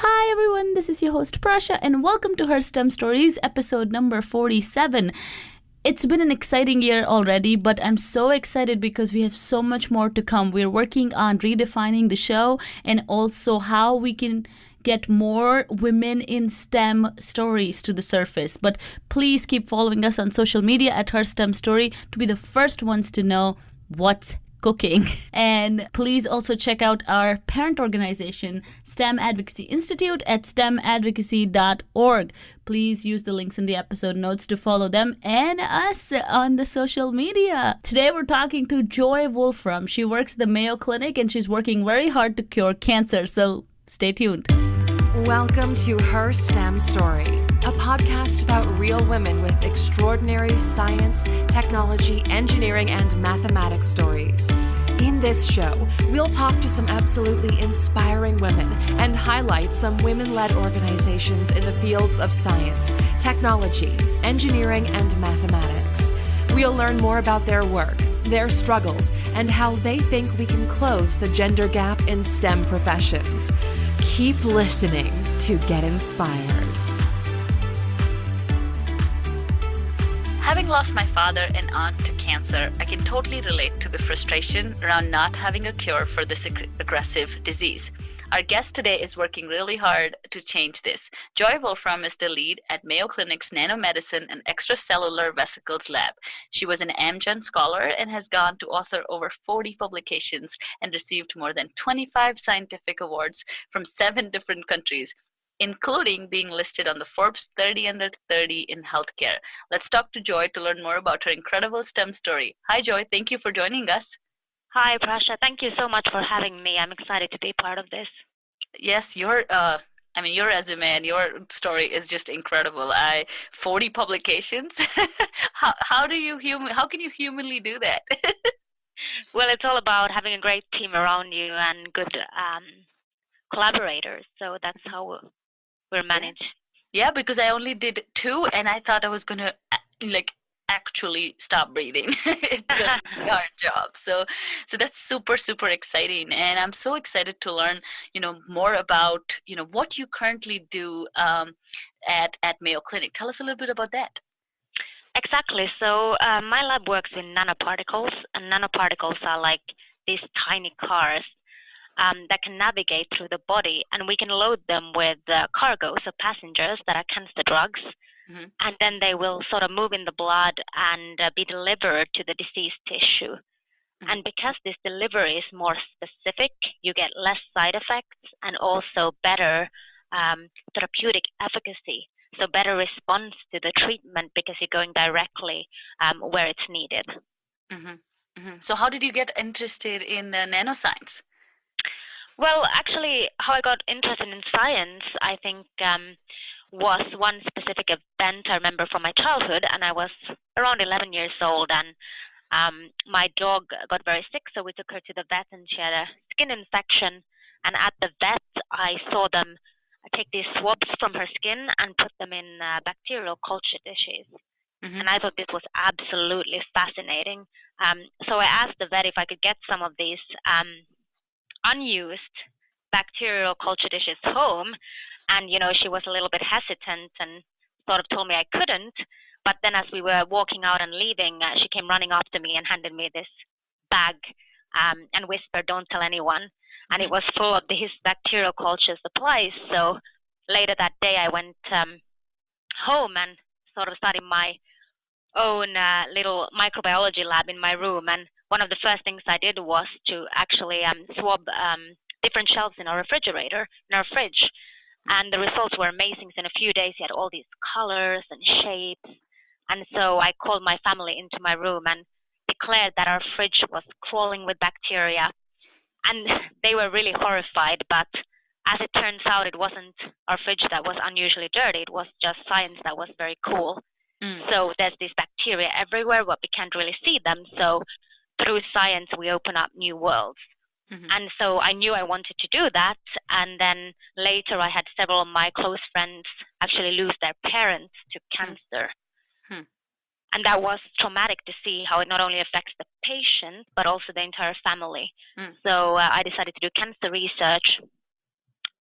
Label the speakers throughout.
Speaker 1: Hi everyone, this is your host Prasha and welcome to Her STEM Stories, episode number 47. It's been an exciting year already, but I'm so excited because we have so much more to come. We're working on redefining the show and also how we can get more women in STEM stories to the surface. But please keep following us on social media at Her STEM Story to be the first ones to know what's cooking. And please also check out our parent organization, STEM Advocacy Institute, at stemadvocacy.org. Please use the links in the episode notes to follow them and us on the social media. Today we're talking to Joy Wolfram. She works at the Mayo Clinic and she's working very hard to cure cancer, so stay tuned.
Speaker 2: Welcome to Her STEM Story, a podcast about real women with extraordinary science, technology, engineering, and mathematics stories. In this show, we'll talk to some absolutely inspiring women and highlight some women-led organizations in the fields of science, technology, engineering, and mathematics. We'll learn more about their work, their struggles, and how they think we can close the gender gap in STEM professions. Keep listening to get inspired.
Speaker 1: Having lost my father and aunt to cancer, I can totally relate to the frustration around not having a cure for this aggressive disease. Our guest today is working really hard to change this. Joy Wolfram is the lead at Mayo Clinic's Nanomedicine and Extracellular Vesicles lab. She was an Amgen Scholar and has gone to author over 40 publications and received more than 25 scientific awards from 7 different countries, including being listed on the Forbes 30 Under 30 in healthcare. Let's talk to Joy to learn more about her incredible STEM story. Hi, Joy. Thank you for joining us.
Speaker 3: Hi, Prasha. Thank you so much for having me. I'm excited to be part of this.
Speaker 1: Yes, your resume and your story is just incredible. 40 publications. How can you humanly do that?
Speaker 3: Well, it's all about having a great team around you and good collaborators. So that's how we're managed.
Speaker 1: Yeah, because I only did 2 and I thought I was going to actually stop breathing. It's a hard job. So that's super, super exciting. And I'm so excited to learn, more about, what you currently do at Mayo Clinic. Tell us a little bit about that.
Speaker 3: Exactly. So my lab works with nanoparticles, and nanoparticles are like these tiny cars that can navigate through the body, and we can load them with cargo, so passengers that are cancer drugs. Mm-hmm. And then they will sort of move in the blood and be delivered to the diseased tissue. Mm-hmm. And because this delivery is more specific, you get less side effects and also better therapeutic efficacy. So better response to the treatment because you're going directly where it's needed.
Speaker 1: Mm-hmm. Mm-hmm. So how did you get interested in nanoscience?
Speaker 3: Well, actually, how I got interested in science, I think, was one specific event I remember from my childhood, and I was around 11 years old, and my dog got very sick, so we took her to the vet, and she had a skin infection, and at the vet, I saw them take these swabs from her skin and put them in bacterial culture dishes. Mm-hmm. And I thought this was absolutely fascinating. So I asked the vet if I could get some of these unused bacterial culture dishes home. And, she was a little bit hesitant and sort of told me I couldn't. But then as we were walking out and leaving, she came running up to me and handed me this bag and whispered, "Don't tell anyone." And it was full of these bacterial culture supplies. So later that day, I went home and sort of started my own little microbiology lab in my room. And one of the first things I did was to actually swab different shelves in our refrigerator, in our fridge. And the results were amazing. So in a few days, he had all these colors and shapes. And so I called my family into my room and declared that our fridge was crawling with bacteria. And they were really horrified. But as it turns out, it wasn't our fridge that was unusually dirty. It was just science that was very cool. So there's these bacteria everywhere, but we can't really see them. So through science, we open up new worlds. Mm-hmm. And so I knew I wanted to do that. And then later I had several of my close friends actually lose their parents to cancer. Mm-hmm. And that was traumatic to see how it not only affects the patient, but also the entire family. So I decided to do cancer research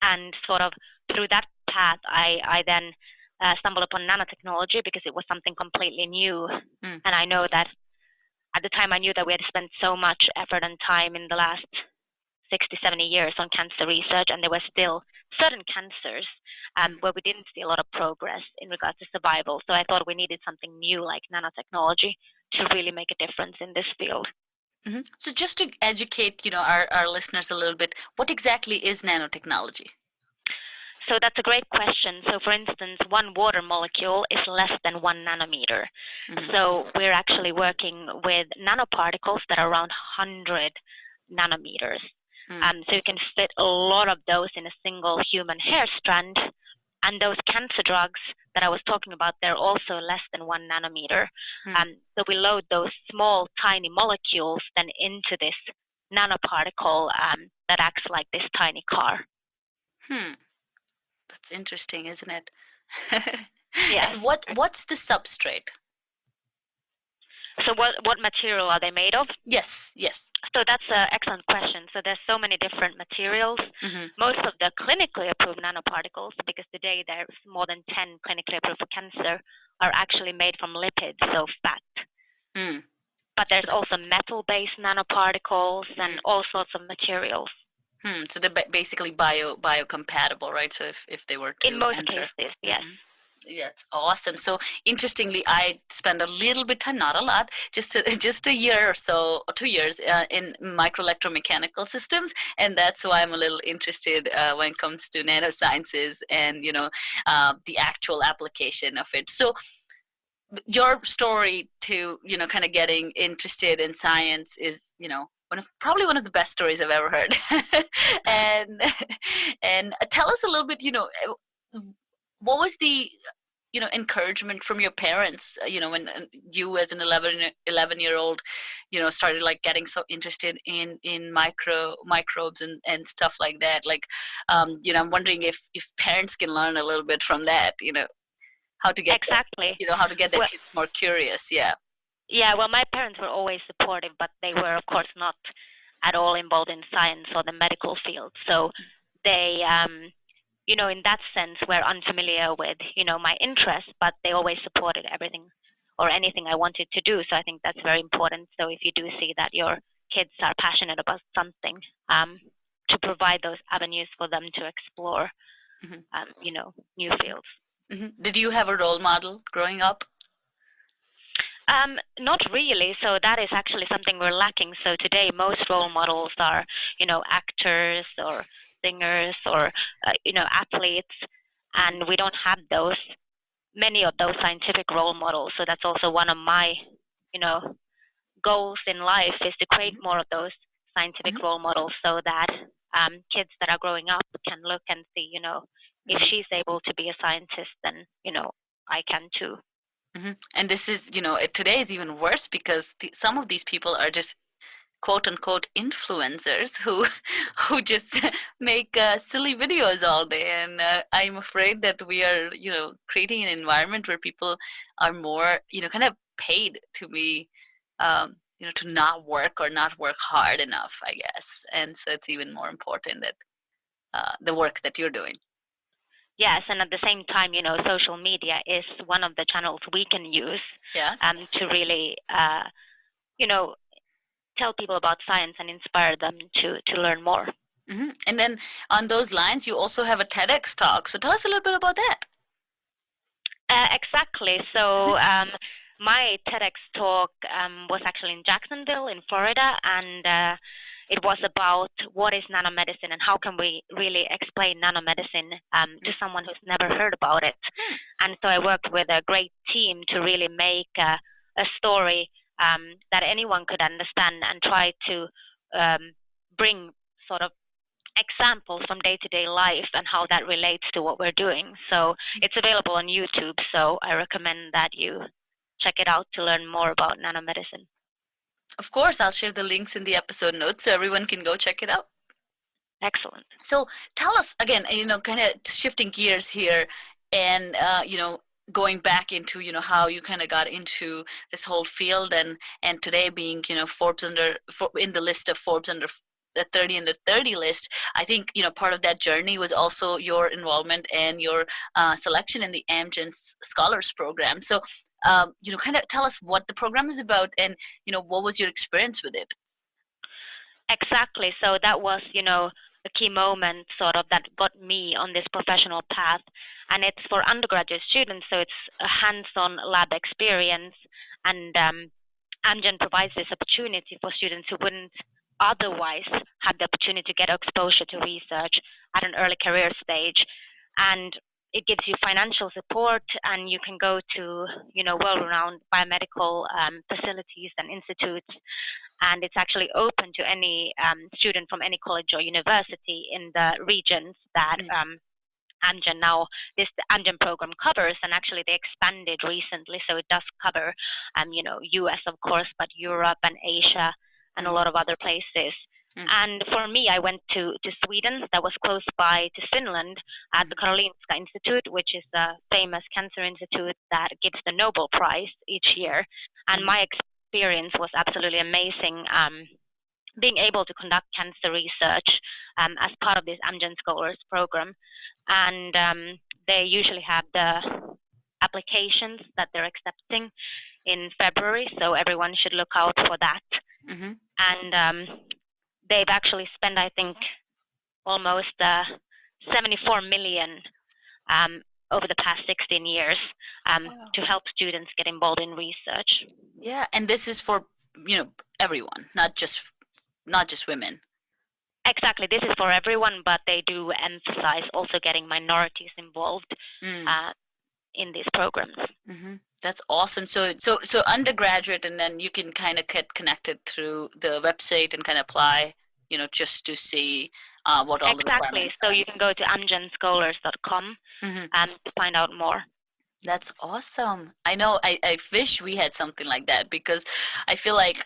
Speaker 3: And sort of through that path, I then stumbled upon nanotechnology because it was something completely new. And I know that at the time I knew that we had spent so much effort and time in the last 60, 70 years on cancer research, and there were still certain cancers where we didn't see a lot of progress in regards to survival. So I thought we needed something new like nanotechnology to really make a difference in this field.
Speaker 1: So just to educate, our listeners a little bit, what exactly is nanotechnology?
Speaker 3: So that's a great question. So for instance, one water molecule is less than 1 nanometer. So we're actually working with nanoparticles that are around 100 nanometers. So you can fit a lot of those in a single human hair strand. And those cancer drugs that I was talking about, they're also less than 1 nanometer. So we load those small, tiny molecules then into this nanoparticle that acts like this tiny car.
Speaker 1: That's interesting, isn't it?
Speaker 3: Yeah.
Speaker 1: And what's the substrate?
Speaker 3: So what material are they made of?
Speaker 1: Yes.
Speaker 3: So that's an excellent question. So there's so many different materials. Most of the clinically approved nanoparticles, because today there's more than 10 clinically approved for cancer, are actually made from lipids, so fat. But there's also metal-based nanoparticles and all sorts of materials.
Speaker 1: So they're basically biocompatible, right? So if they were to
Speaker 3: in most
Speaker 1: enter.
Speaker 3: cases, yes.
Speaker 1: Yeah, it's awesome. So interestingly, I spent a little bit time, not a lot, just a year or so, or 2 years in microelectromechanical systems, and that's why I'm a little interested when it comes to nanosciences and the actual application of it. So your story to kind of getting interested in science is probably one of the best stories I've ever heard. and tell us a little bit, what was the encouragement from your parents when you as an 11-year-old started like getting so interested in microbes and stuff like that, like I'm wondering if parents can learn a little bit from that, how to get
Speaker 3: exactly
Speaker 1: how to get their kids more curious.
Speaker 3: Well, my parents were always supportive, but they were of course not at all involved in science or the medical field, so they in that sense, we're unfamiliar with, my interests, but they always supported everything or anything I wanted to do. So I think that's very important. So if you do see that your kids are passionate about something, to provide those avenues for them to explore, new fields.
Speaker 1: Did you have a role model growing up?
Speaker 3: Not really. So that is actually something we're lacking. So today, most role models are, actors or singers or athletes, and we don't have many of those scientific role models. So that's also one of my goals in life, is to create more of those scientific role models, so that kids that are growing up can look and see, if she's able to be a scientist, then I can too.
Speaker 1: And this is today is even worse, because some of these people are just quote unquote influencers who just make silly videos all day, and I'm afraid that we are creating an environment where people are more kind of paid to be to not work or not work hard enough, I guess. And so it's even more important that the work that you're doing.
Speaker 3: Yes, and at the same time, social media is one of the channels we can use to really tell people about science and inspire them to learn more.
Speaker 1: And then on those lines, you also have a TEDx talk. So tell us a little bit about that.
Speaker 3: Exactly. So my TEDx talk was actually in Jacksonville in Florida, and it was about what is nanomedicine and how can we really explain nanomedicine to someone who's never heard about it. And so I worked with a great team to really make a story that anyone could understand, and try to bring sort of examples from day-to-day life and how that relates to what we're doing. So it's available on YouTube, so I recommend that you check it out to learn more about nanomedicine.
Speaker 1: Of course, I'll share the links in the episode notes so everyone can go check it out.
Speaker 3: Excellent.
Speaker 1: So tell us again, kind of shifting gears here, and going back into how you kind of got into this whole field, and today being Forbes in the list of Forbes under the 30 under 30 list, I think, part of that journey was also your involvement and your selection in the Amgen Scholars Program. So, kind of tell us what the program is about and, what was your experience with it?
Speaker 3: Exactly. So that was, the key moment sort of that got me on this professional path. And it's for undergraduate students, so it's a hands-on lab experience. And Amgen provides this opportunity for students who wouldn't otherwise have the opportunity to get exposure to research at an early career stage. And it gives you financial support, and you can go to, well-renowned biomedical facilities and institutes. And it's actually open to any student from any college or university in the regions that Amgen the Amgen program covers. And actually they expanded recently, so it does cover, US of course, but Europe and Asia and a lot of other places. And for me, I went to Sweden, that was close by to Finland, at the Karolinska Institute, which is a famous cancer institute that gives the Nobel Prize each year. And my experience was absolutely amazing, being able to conduct cancer research as part of this Amgen Scholars Program. And they usually have the applications that they're accepting in February, so everyone should look out for that. And they've actually spent, I think, almost 74 million over the past 16 years to help students get involved in research.
Speaker 1: Yeah, and this is for everyone, not just women.
Speaker 3: Exactly, this is for everyone, but they do emphasize also getting minorities involved in these programs.
Speaker 1: That's awesome. So undergraduate, and then you can kind of get connected through the website and kind of apply, just to see what all the requirements
Speaker 3: are. So you can go to amgenscholars.com to find out more.
Speaker 1: That's awesome. I know. I wish we had something like that, because I feel like,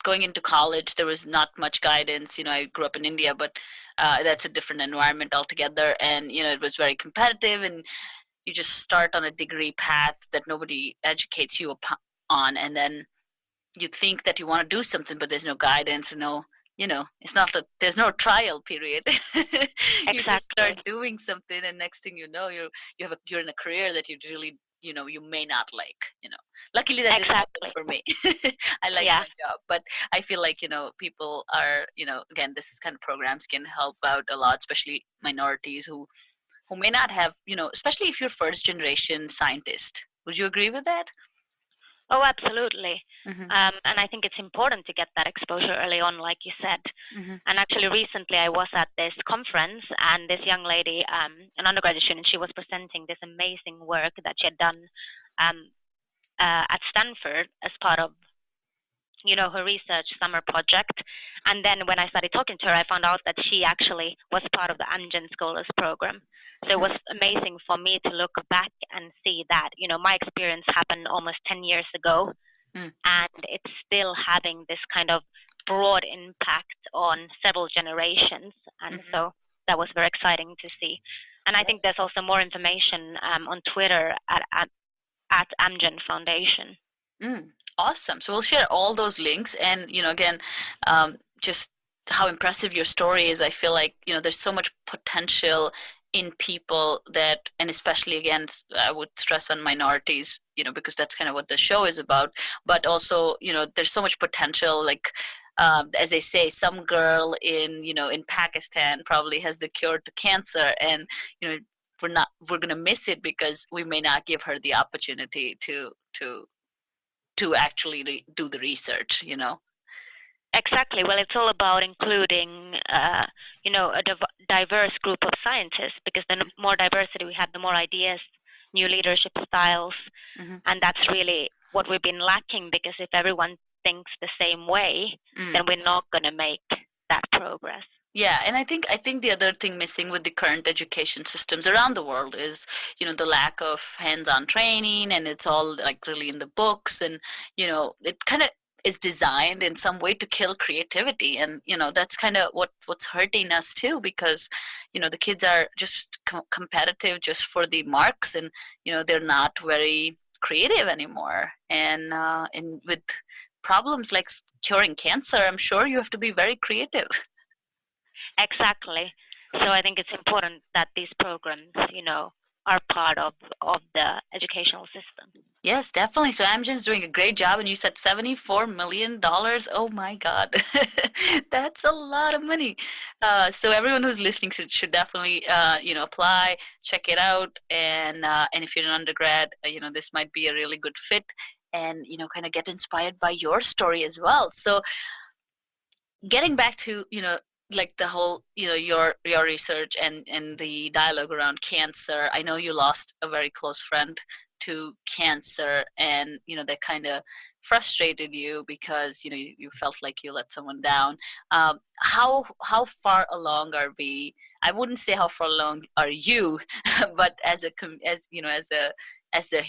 Speaker 1: going into college, there was not much guidance. I grew up in India, but that's a different environment altogether. And, it was very competitive, and you just start on a degree path that nobody educates you on. And then you think that you want to do something, but there's no guidance, it's not that there's no trial period. You just start doing something, and next thing you know, you're in a career that you really, you may not like, Luckily that didn't happen for me. I like my job, but I feel like, people are, again, this kind of programs can help out a lot, especially minorities who may not have, especially if you're first generation scientist. Would you agree with that?
Speaker 3: Oh, absolutely. And I think it's important to get that exposure early on, like you said. And actually recently I was at this conference, and this young lady, an undergraduate student, she was presenting this amazing work that she had done at Stanford as part of her research summer project. And then when I started talking to her, I found out that she actually was part of the Amgen Scholars Program. So it was amazing for me to look back and see that, my experience happened almost 10 years ago, and it's still having this kind of broad impact on several generations. And so that was very exciting to see. And I think there's also more information on Twitter at Amgen Foundation.
Speaker 1: Awesome. So we'll share all those links, and again, just how impressive your story is. I feel like there's so much potential in people that, and especially again, I would stress on minorities, because that's kind of what the show is about. But also, there's so much potential. Like as they say, some girl in Pakistan probably has the cure to cancer, and we're gonna miss it because we may not give her the opportunity to actually do the research,
Speaker 3: Exactly. Well, it's all about including, a diverse group of scientists, because the more diversity we have, the more ideas, new leadership styles, and that's really what we've been lacking, because if everyone thinks the same way, then we're not going to make that progress.
Speaker 1: Yeah, and I think the other thing missing with the current education systems around the world is, the lack of hands-on training, and it's all like really in the books, and, it kind of is designed in some way to kill creativity. And, that's kind of what's hurting us too, because, the kids are just competitive just for the marks, and, they're not very creative anymore. And with problems like curing cancer, I'm sure you have to be very creative.
Speaker 3: Exactly. So I think it's important that these programs, are part of the educational system.
Speaker 1: Yes, definitely. So Amgen's doing a great job, and you said $74 million. Oh my God, that's a lot of money. So everyone who's listening should definitely, apply, check it out, and if you're an undergrad, this might be a really good fit, and kind of get inspired by your story as well. So getting back to like the whole your research and the dialogue around cancer, I know you lost a very close friend to cancer, and that kind of frustrated you because you felt like you let someone down. How far along are we? I wouldn't say how far along are you, but as a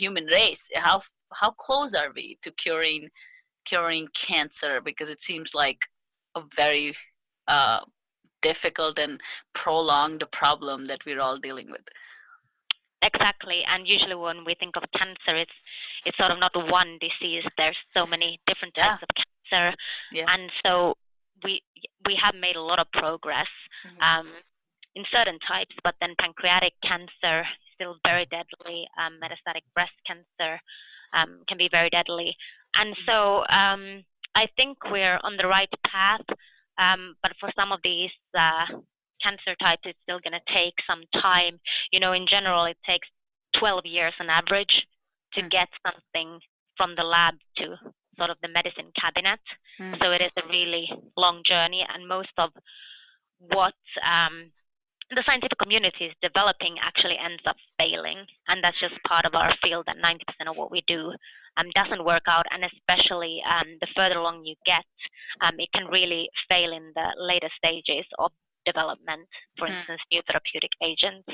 Speaker 1: human race, how close are we to curing cancer? Because it seems like a very difficult and prolonged problem that we're all dealing with.
Speaker 3: Exactly, and usually when we think of cancer, it's sort of not one disease. There's so many different types of cancer, and so we have made a lot of progress in certain types. But then pancreatic cancer is still very deadly. Metastatic breast cancer can be very deadly, and so I think we're on the right path. But for some of these cancer types, it's still going to take some time. In general, it takes 12 years on average to get something from the lab to sort of the medicine cabinet. So it is a really long journey, and most of what the scientific community is developing actually ends up failing, and that's just part of our field, that 90% of what we do doesn't work out, and especially the further along you get, it can really fail in the later stages of development, for instance, new therapeutic agents.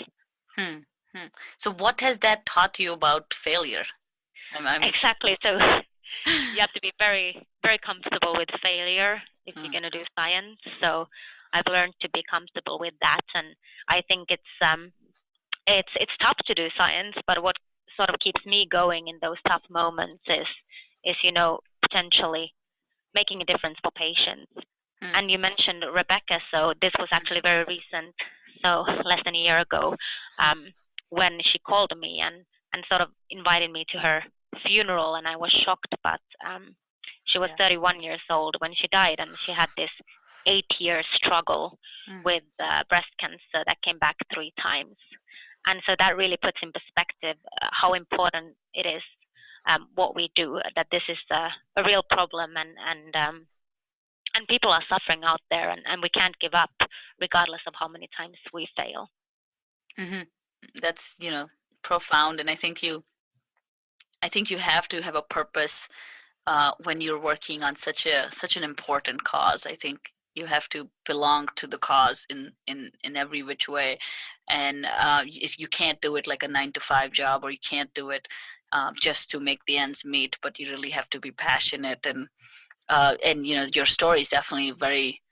Speaker 1: So what has that taught you about failure?
Speaker 3: Exactly. So you have to be very, very comfortable with failure if you're going to do science. So I've learned to be comfortable with that, and I think it's tough to do science, but what sort of keeps me going in those tough moments is potentially making a difference for patients. And you mentioned Rebecca, so this was actually very recent, so less than a year ago, when she called me and sort of invited me to her funeral, and I was shocked, but she was 31 years old when she died, and she had this 8-year struggle with breast cancer that came back 3 times. And so that really puts in perspective how important it is, what we do, that this is a real problem, and people are suffering out there, and we can't give up regardless of how many times we fail.
Speaker 1: That's profound, and I think you have to have a purpose when you're working on such an important cause. I think you have to belong to the cause in every which way, and if you can't do it like a 9-to-5 job, or you can't do it just to make the ends meet, but you really have to be passionate, and your story is definitely very,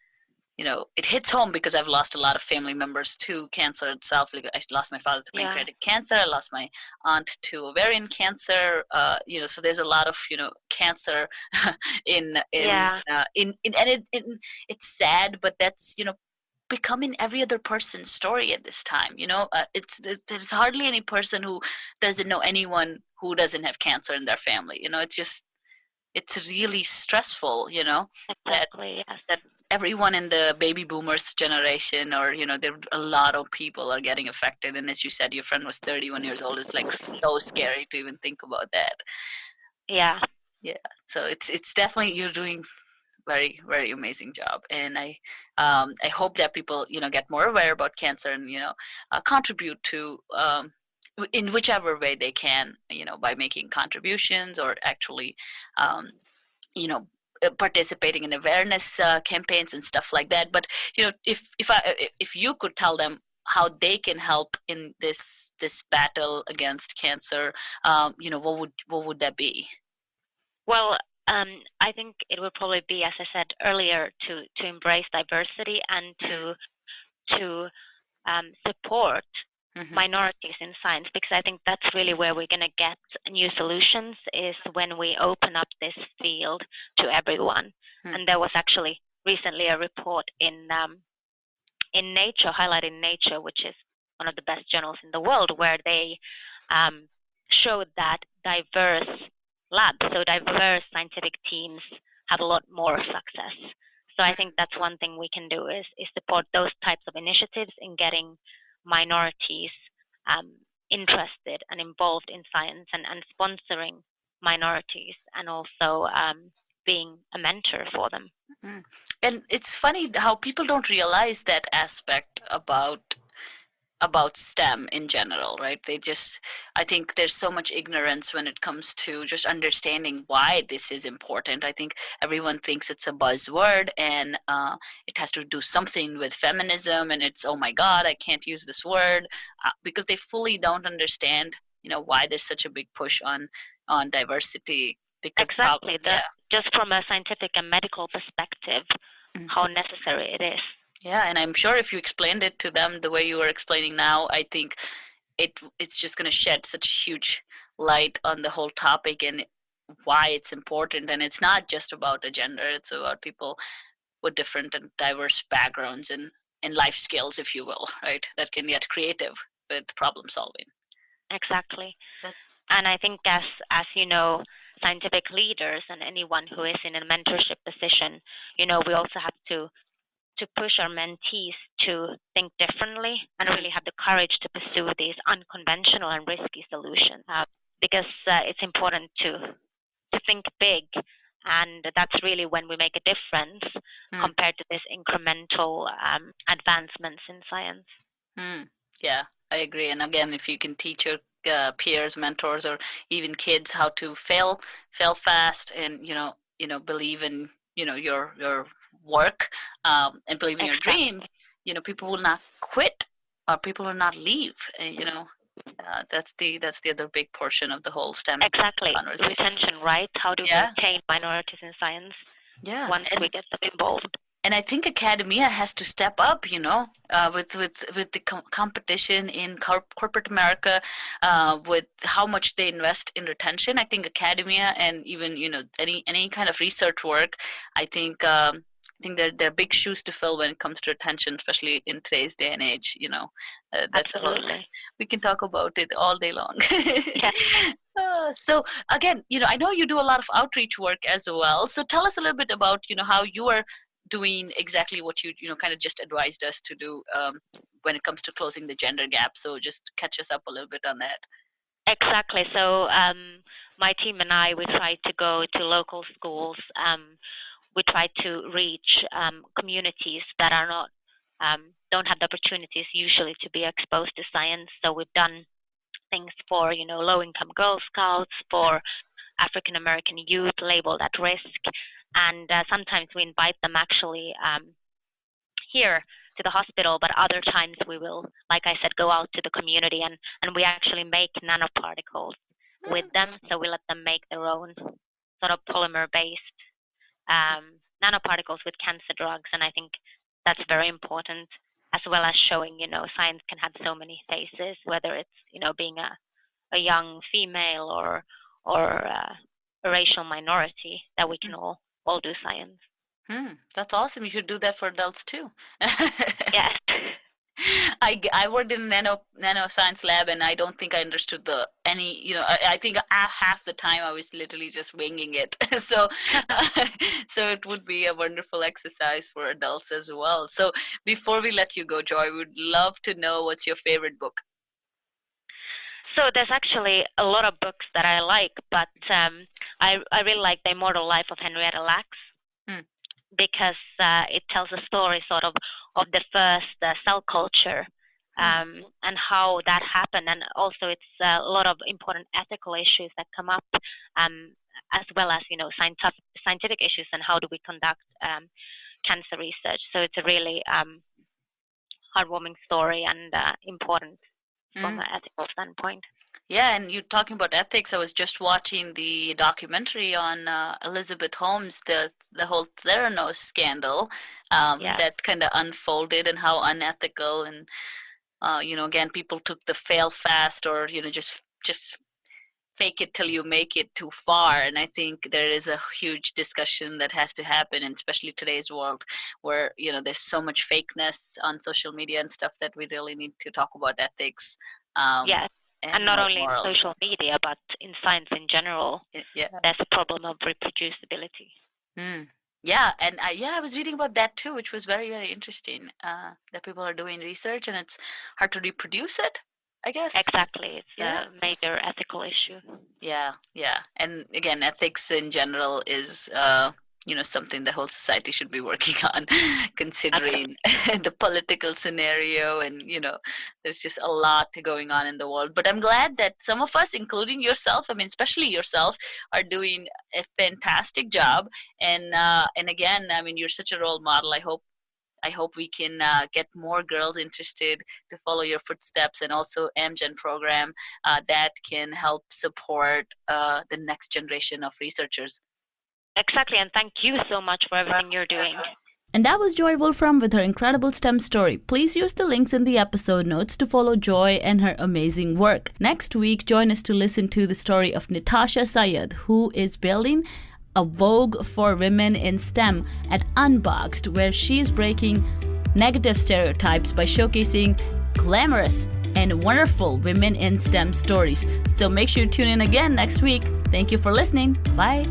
Speaker 1: it hits home, because I've lost a lot of family members to cancer itself. Like I lost my father to pancreatic cancer. I lost my aunt to ovarian cancer. So there's a lot of cancer and it's sad, but that's becoming every other person's story at this time. There's hardly any person who doesn't know anyone who doesn't have cancer in their family. It's really stressful.
Speaker 3: Exactly.
Speaker 1: that everyone in the baby boomers generation, or there a lot of people are getting affected, and as you said, your friend was 31 years old. It's like so scary to even think about that.
Speaker 3: Yeah
Speaker 1: So it's definitely, you're doing very, very amazing job, and I hope that people get more aware about cancer, and contribute to in whichever way they can, by making contributions, or actually participating in awareness campaigns and stuff like that. But if you could tell them how they can help in this battle against cancer, what would that be?
Speaker 3: Well, I think it would probably be, as I said earlier, to embrace diversity, and to support minorities in science, because I think that's really where we're going to get new solutions, is when we open up this field to everyone. And there was actually recently a report in Nature, highlighted in Nature, which is one of the best journals in the world, where they showed that diverse labs, so diverse scientific teams, have a lot more success. So I think that's one thing we can do is support those types of initiatives in getting minorities interested and involved in science, and sponsoring minorities, and also being a mentor for them.
Speaker 1: And it's funny how people don't realize that aspect about STEM in general, right? I think there's so much ignorance when it comes to just understanding why this is important. I think everyone thinks it's a buzzword, and it has to do something with feminism, and it's, oh my God, I can't use this word, because they fully don't understand, why there's such a big push on diversity. Because
Speaker 3: exactly, just from a scientific and medical perspective, how necessary it is.
Speaker 1: Yeah, and I'm sure if you explained it to them the way you were explaining now, I think it's just going to shed such a huge light on the whole topic and why it's important. And it's not just about a gender, it's about people with different and diverse backgrounds and life skills, if you will, right, that can get creative with problem solving.
Speaker 3: Exactly. And I think as scientific leaders and anyone who is in a mentorship position, we also have to push our mentees to think differently and really have the courage to pursue these unconventional and risky solutions, because it's important to think big, and that's really when we make a difference compared to this incremental advancements in science.
Speaker 1: Yeah, I agree. And again, if you can teach your peers, mentors, or even kids how to fail fast, and believe in your work, and believe in your dream, people will not quit, or people will not leave. That's the other big portion of the whole STEM conversation.
Speaker 3: Retention, right? How do we retain minorities in science once we get them involved?
Speaker 1: And I think academia has to step up, with the competition in corporate America, with how much they invest in retention. I think academia and even any kind of research work, I think they're big shoes to fill when it comes to retention, especially in today's day and age. That's
Speaker 3: absolutely.
Speaker 1: We can talk about it all day long.
Speaker 3: Yeah.
Speaker 1: So again, I know you do a lot of outreach work as well. So tell us a little bit about how you are doing exactly what you kind of just advised us to do when it comes to closing the gender gap. So just catch us up a little bit on that.
Speaker 3: Exactly. So my team and I, we try to go to local schools. We try to reach communities that are not don't have the opportunities usually to be exposed to science. So we've done things for low-income Girl Scouts, for African American youth labeled at risk. And sometimes we invite them actually here to the hospital, but other times we will, like I said, go out to the community, and we actually make nanoparticles with them. So we let them make their own sort of polymer-based nanoparticles with cancer drugs. And I think that's very important, as well as showing, science can have so many faces, whether it's, being a young female or a racial minority, that we can all do science.
Speaker 1: That's awesome. You should do that for adults too.
Speaker 3: Yes.
Speaker 1: I worked in a nanoscience lab, and I don't think I understood I think half the time I was literally just winging it. So it would be a wonderful exercise for adults as well. So before we let you go, Joy, we would love to know what's your favorite book.
Speaker 3: So there's actually a lot of books that I like, but I really like The Immortal Life of Henrietta Lacks, because it tells a story sort of the first cell culture, and how that happened. And also it's a lot of important ethical issues that come up, as well as, scientific issues, and how do we conduct cancer research. So it's a really heartwarming story, and important from an ethical standpoint.
Speaker 1: Yeah, and you're talking about ethics. I was just watching the documentary on Elizabeth Holmes, the whole Theranos scandal that kind of unfolded, and how unethical and Again, people took the fail fast or, just fake it till you make it too far. And I think there is a huge discussion that has to happen, and especially today's world where, there's so much fakeness on social media and stuff that we really need to talk about ethics.
Speaker 3: Yes. And not only
Speaker 1: morals.
Speaker 3: in social media, but in science in general.
Speaker 1: Yeah.
Speaker 3: There's a problem of reproducibility.
Speaker 1: Yeah, and I was reading about that too, which was very, very interesting, that people are doing research and it's hard to reproduce it, I guess.
Speaker 3: Exactly. It's a major ethical issue.
Speaker 1: Yeah. And again, ethics in general is, something the whole society should be working on, considering the political scenario. And, there's just a lot going on in the world. But I'm glad that some of us, including yourself, especially yourself, are doing a fantastic job. And again, you're such a role model. I hope we can get more girls interested to follow your footsteps, and also Amgen program that can help support the next generation of researchers.
Speaker 3: Exactly, and thank you so much for everything you're doing.
Speaker 1: And that was Joy Wolfram with her incredible STEM story. Please use the links in the episode notes to follow Joy and her amazing work. Next week, join us to listen to the story of Natasha Syed, who is building a Vogue for women in STEM at Unboxed, where she is breaking negative stereotypes by showcasing glamorous and wonderful women in STEM stories. So make sure to tune in again next week. Thank you for listening. Bye.